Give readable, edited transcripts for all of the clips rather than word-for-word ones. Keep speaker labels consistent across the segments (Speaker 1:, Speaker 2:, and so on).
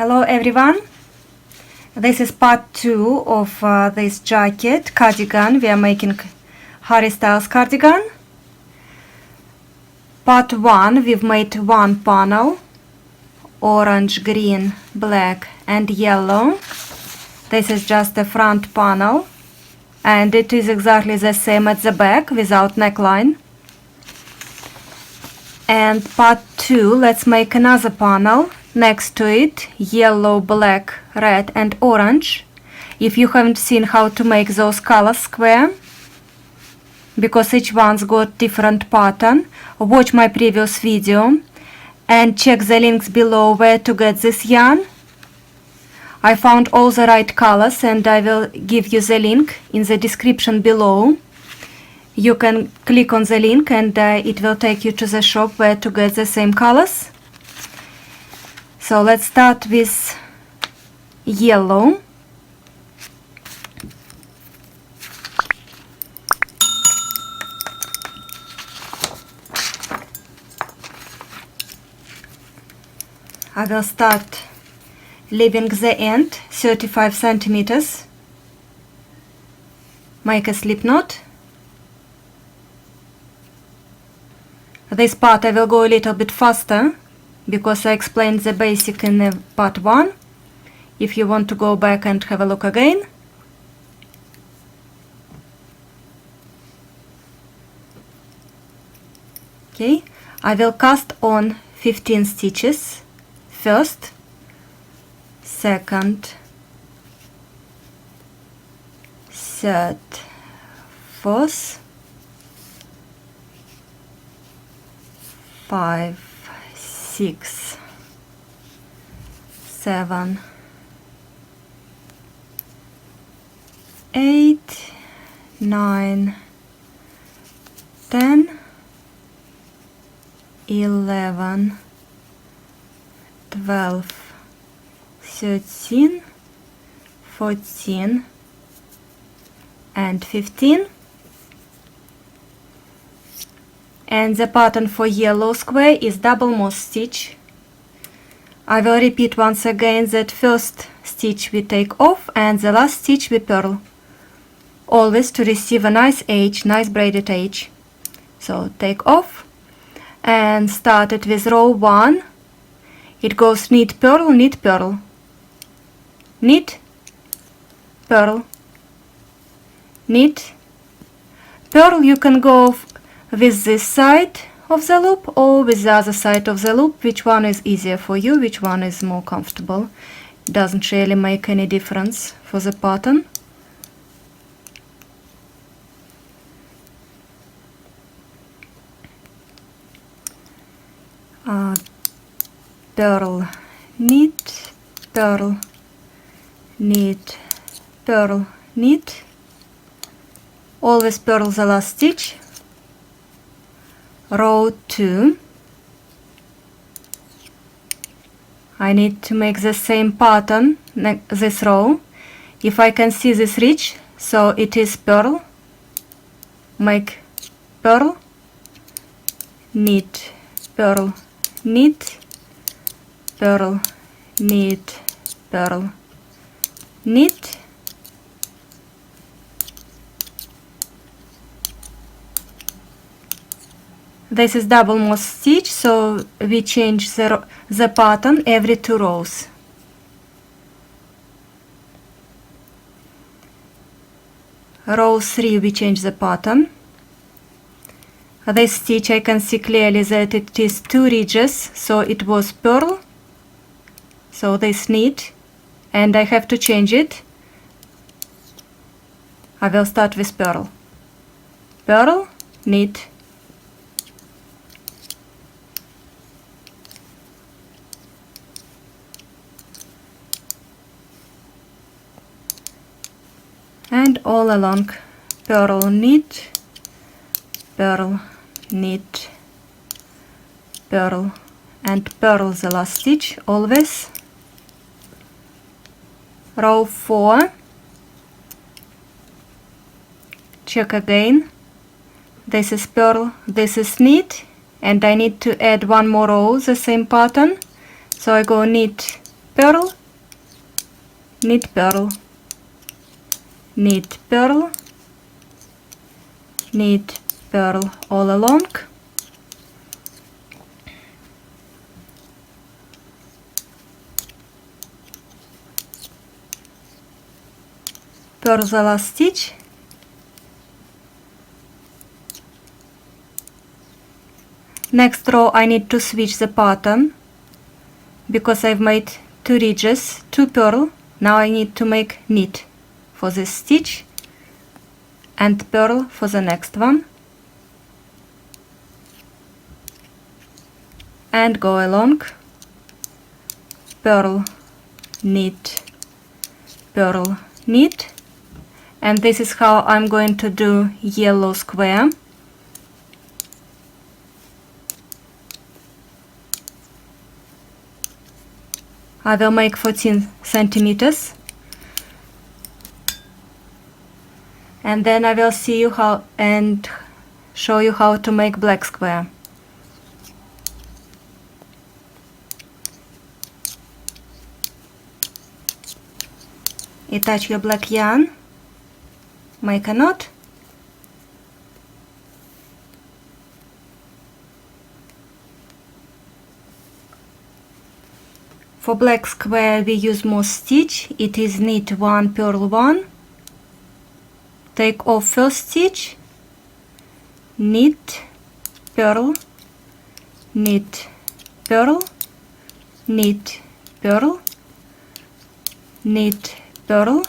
Speaker 1: Hello everyone, this is part 2 of this jacket cardigan. We are making Harry Styles cardigan. Part 1, we've made one panel, orange, green, black and yellow. This is just the front panel and it is exactly the same at the back without neckline. And part 2, let's make another panel. Next to it, yellow, black, red and orange. If you haven't seen how to make those colors square, because each one's got different pattern, watch my previous video and check the links below where to get this yarn. I found all the right colors and I will give you the link in the description below. You can click on the link and it will take you to the shop where to get the same colors. So let's start with yellow. I will start leaving the end 35 centimeters. Make a slip knot. This part I will go a little bit faster because I explained the basic in part 1. If you want to go back and have a look again. Okay, I will cast on 15 stitches. First, second, third, fourth, 5, 6, 7, 8, 9, 10, 11, 12, 13, 14 and 15. And the pattern for yellow square is double moss stitch. I will repeat once again that first stitch we take off and the last stitch we purl, always to receive a nice edge, nice braided edge. So take off and start it with row 1. It goes knit, purl, knit, purl, knit, purl, knit, purl. You can go with this side of the loop or with the other side of the loop, which one is easier for you, which one is more comfortable. It doesn't really make any difference for the pattern. Purl, knit, purl, knit, purl, knit. Always purl the last stitch. Row 2. I need to make the same pattern this row. If I can see this ridge, so it is purl, make purl, knit, purl, knit, purl, knit, purl, knit. This is double moss stitch, so we change the pattern every 2 rows. Row 3 we change the pattern. This stitch I can see clearly that it is 2 ridges, so it was purl, so this knit, and I have to change it. I will start with purl, purl, knit, and all along purl, knit, purl, knit, purl and purl the last stitch always. Row 4, check again, this is purl, this is knit, and I need to add one more row the same pattern, so I go knit, purl, knit, purl, knit, purl, knit, purl all along. Purl the last stitch. Next row I need to switch the pattern because I've made 2 ridges, 2 purl. Now I need to make knit for this stitch and purl for the next one, and go along, purl, knit, purl, knit, and this is how I'm going to do yellow square. I will make 14 centimeters, and then I will see you how and show you how to make black square. Attach your black yarn, make a knot, for black square we use Moss stitch. It is knit 1, purl 1, take off first stitch, knit, purl, knit, purl, knit, purl, knit, purl,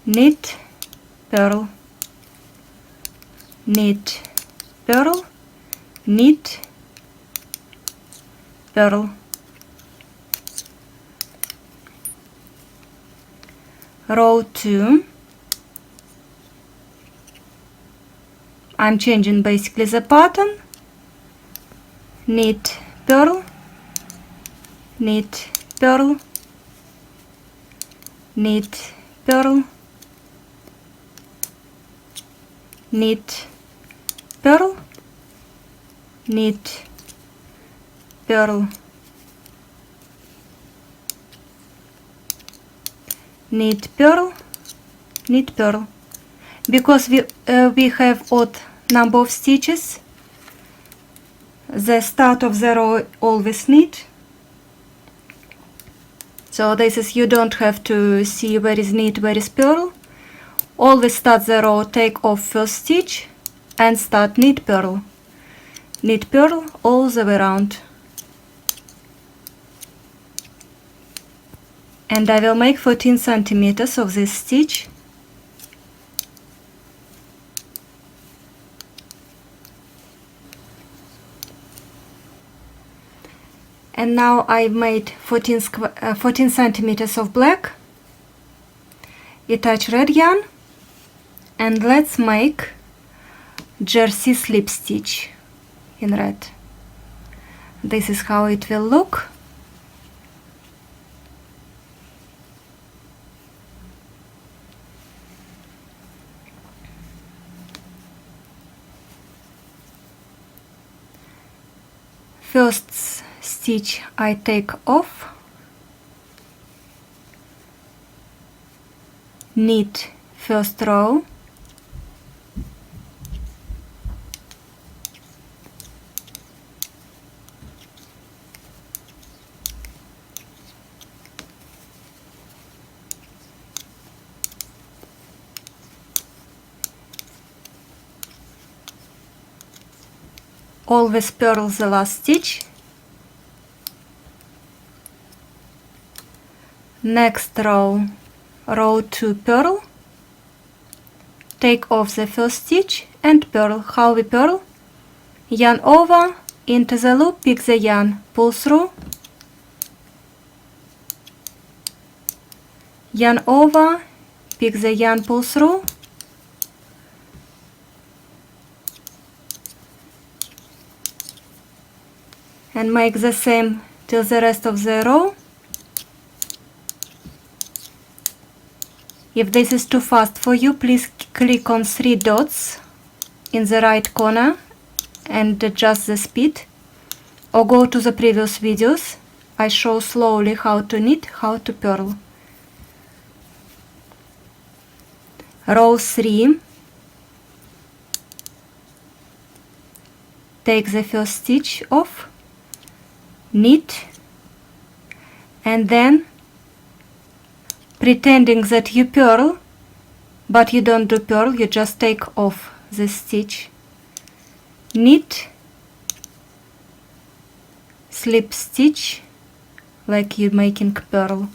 Speaker 1: knit, purl, knit, purl, knit, purl. Row 2, I'm changing basically the pattern, knit, purl, knit, purl, knit, purl, knit, purl, knit, purl, knit, purl, knit, purl. Because we have odd number of stitches, the start of the row always knit. So this is, you don't have to see where is knit, where is purl. Always start the row, take off first stitch and start knit, purl. Knit, purl all the way around. And I will make 14 centimeters of this stitch. And now I've made 14 centimeters of black. Attach red yarn and let's make jersey slip stitch in red. This is how it will look. First stitch I take off, knit first row, always purl the last stitch. Next row, row 2 purl, take off the first stitch and purl. How we purl? Yarn over, into the loop, pick the yarn, pull through, yarn over, pick the yarn, pull through, and make the same till the rest of the row. If this is too fast for you, please click on 3 dots in the right corner and adjust the speed, or go to the previous videos I show slowly how to knit, how to purl. Row 3, take the first stitch off, knit, and then pretending that you purl, but you don't do purl, you just take off the stitch, knit, slip stitch like you're making purl,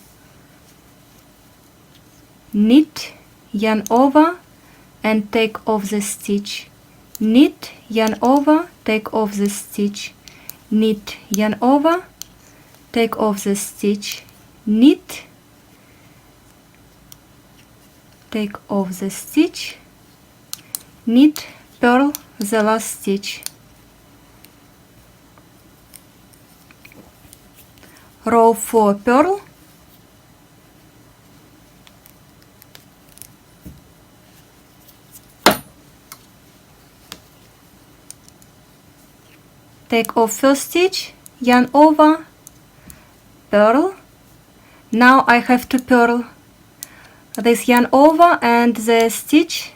Speaker 1: knit, yarn over and take off the stitch, knit, yarn over, take off the stitch, knit, yarn over, take off the stitch, knit, take off the stitch, knit, purl the last stitch. Row 4, purl, take off first stitch, yarn over, purl. Now I have to purl this yarn over and the stitch,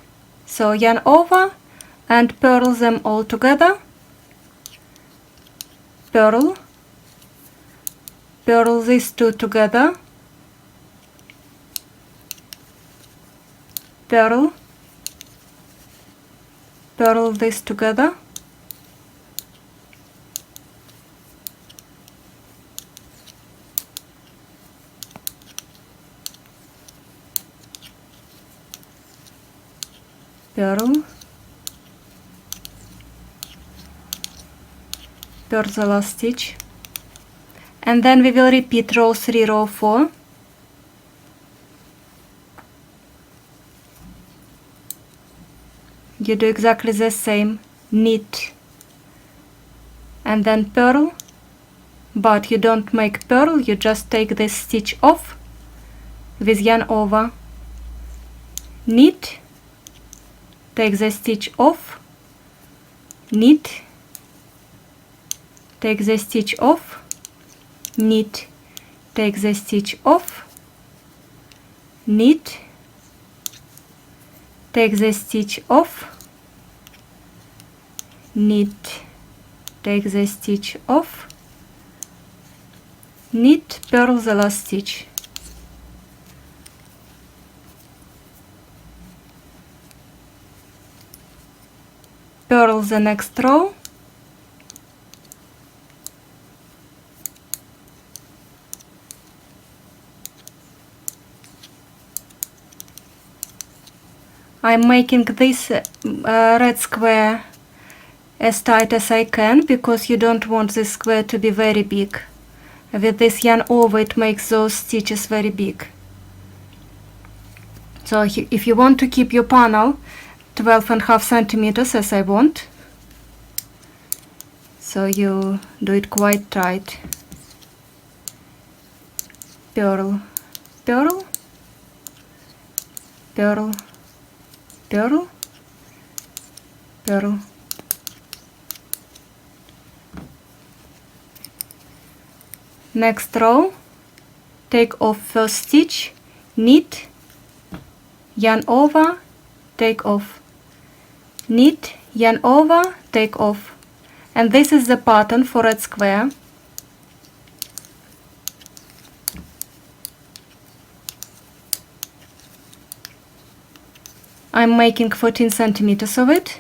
Speaker 1: so yarn over and purl them all together, purl, purl these two together, purl, purl this together, purl, purl the last stitch, and then we will repeat row 3, row 4. You do exactly the same, knit and then purl, but you don't make purl, you just take this stitch off with yarn over, knit, take the stitch off, knit, take the stitch off, knit, take the stitch off, knit, take the stitch off, knit, take the stitch off, knit, purl the last stitch. Purl the next row, I'm making this red square as tight as I can because you don't want this square to be very big. With this yarn over it makes those stitches very big. So if you want to keep your panel 12.5 centimeters as I want, so you do it quite tight. Purl, purl, purl, purl, purl. Next row, take off first stitch, knit, yarn over, take off, knit, yarn over, take off. And this is the pattern for red square. I'm making 14 centimeters of it.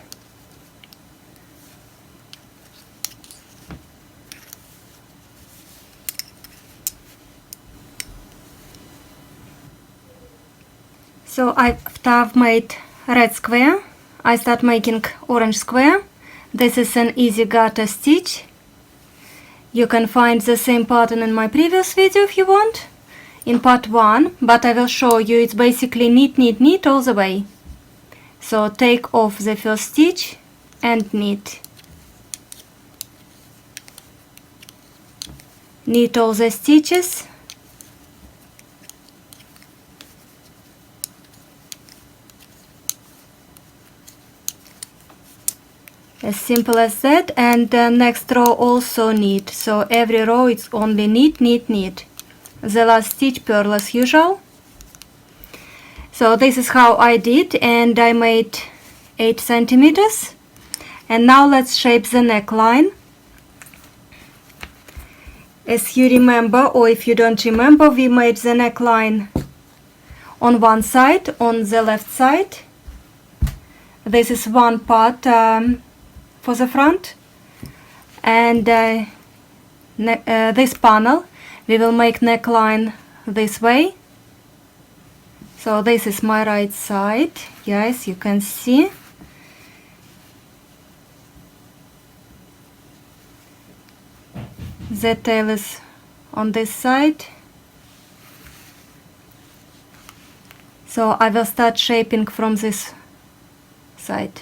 Speaker 1: So after I've made red square, I start making orange square. This is an easy garter stitch. You can find the same pattern in my previous video if you want, in part 1, but I will show you it's basically knit, knit, knit all the way. So take off the first stitch and knit. Knit all the stitches. As simple as that. And the next row also knit. So every row it's only knit, knit, knit. The last stitch purl as usual. So this is how I did, and I made 8 centimeters. And now let's shape the neckline. As you remember, or if you don't remember, we made the neckline on one side, on the left side. This is one part for the front, and this panel we will make neckline this way. So this is my right side. Yes, you can see. The tail is on this side. So I will start shaping from this side.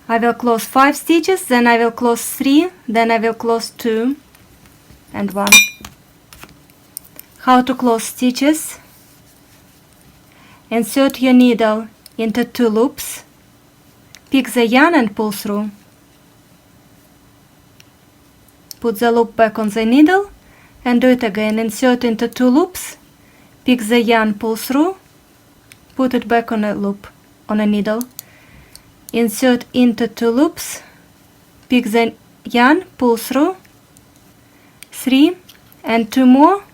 Speaker 1: I will close 5 stitches, then I will close 3, then I will close 2 and 1. How to close stitches? Insert your needle into 2 loops, pick the yarn and pull through. Put the loop back on the needle and do it again. Insert into 2 loops, pick the yarn, pull through, put it back on a loop, on a needle. Insert into 2 loops, pick the yarn, pull through, 3 and 2 more.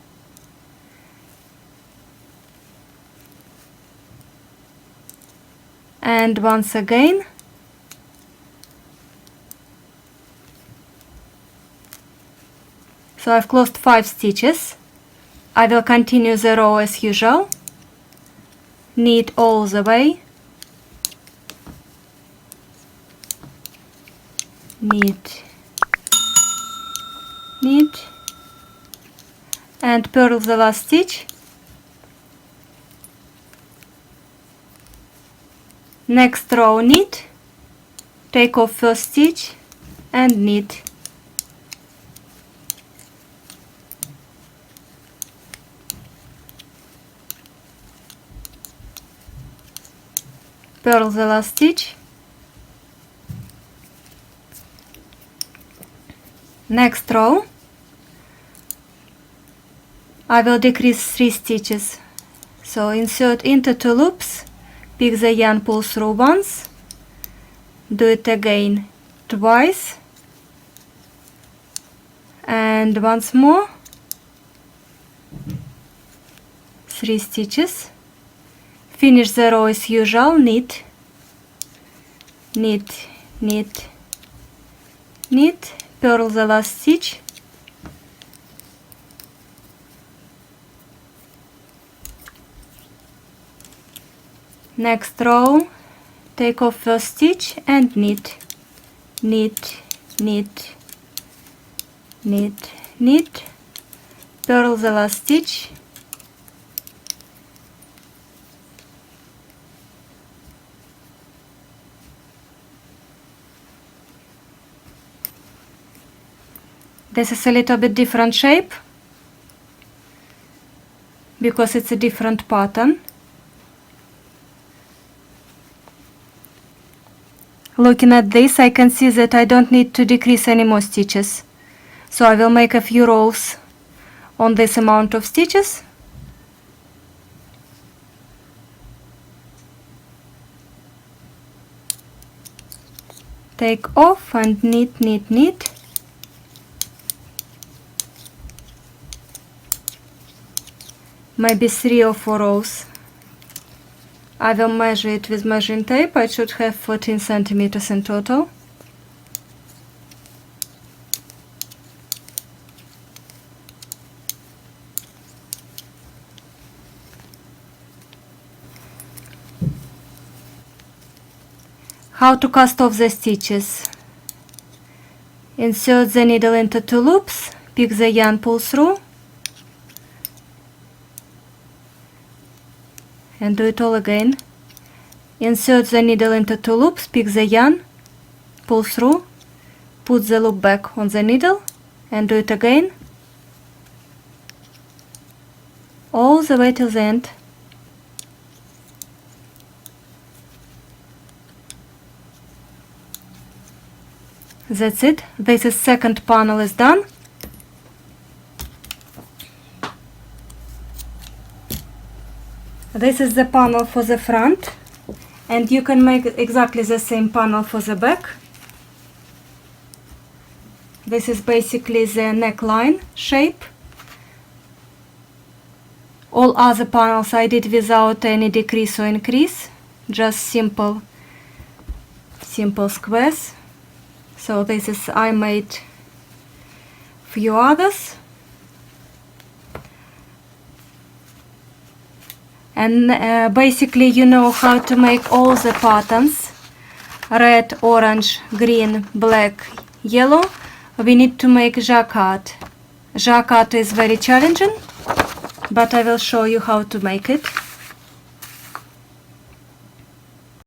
Speaker 1: And once again. So I've closed 5 stitches. I will continue the row as usual. Knit all the way. Knit, knit, and purl the last stitch. Next row knit, take off first stitch and knit. Purl the last stitch. Next row I will decrease 3 stitches. So insert into 2 loops, pick the yarn, pull through once, do it again twice, and once more, 3 stitches. Finish the row as usual. Knit, knit, knit, knit, purl the last stitch. Next row, take off first stitch and knit, knit, knit, knit, knit, purl the last stitch. This is a little bit different shape because it's a different pattern. Looking at this, I can see that I don't need to decrease any more stitches. So I will make a few rows on this amount of stitches. Take off and knit, knit, knit. Maybe 3 or 4 rows. I will measure it with measuring tape. I should have 14 centimeters in total. How to cast off the stitches? Insert the needle into 2 loops, pick the yarn, pull through, and do it all again. Insert the needle into 2 loops, pick the yarn, pull through, put the loop back on the needle, and do it again, all the way till the end. That's it. This is second panel is done. This is the panel for the front, and you can make exactly the same panel for the back. This is basically the neckline shape. All other panels I did without any decrease or increase, just simple squares. So this is, I made few others. And basically you know how to make all the patterns: red, orange, green, black, yellow. We need to make jacquard. Jacquard is very challenging, but I will show you how to make it.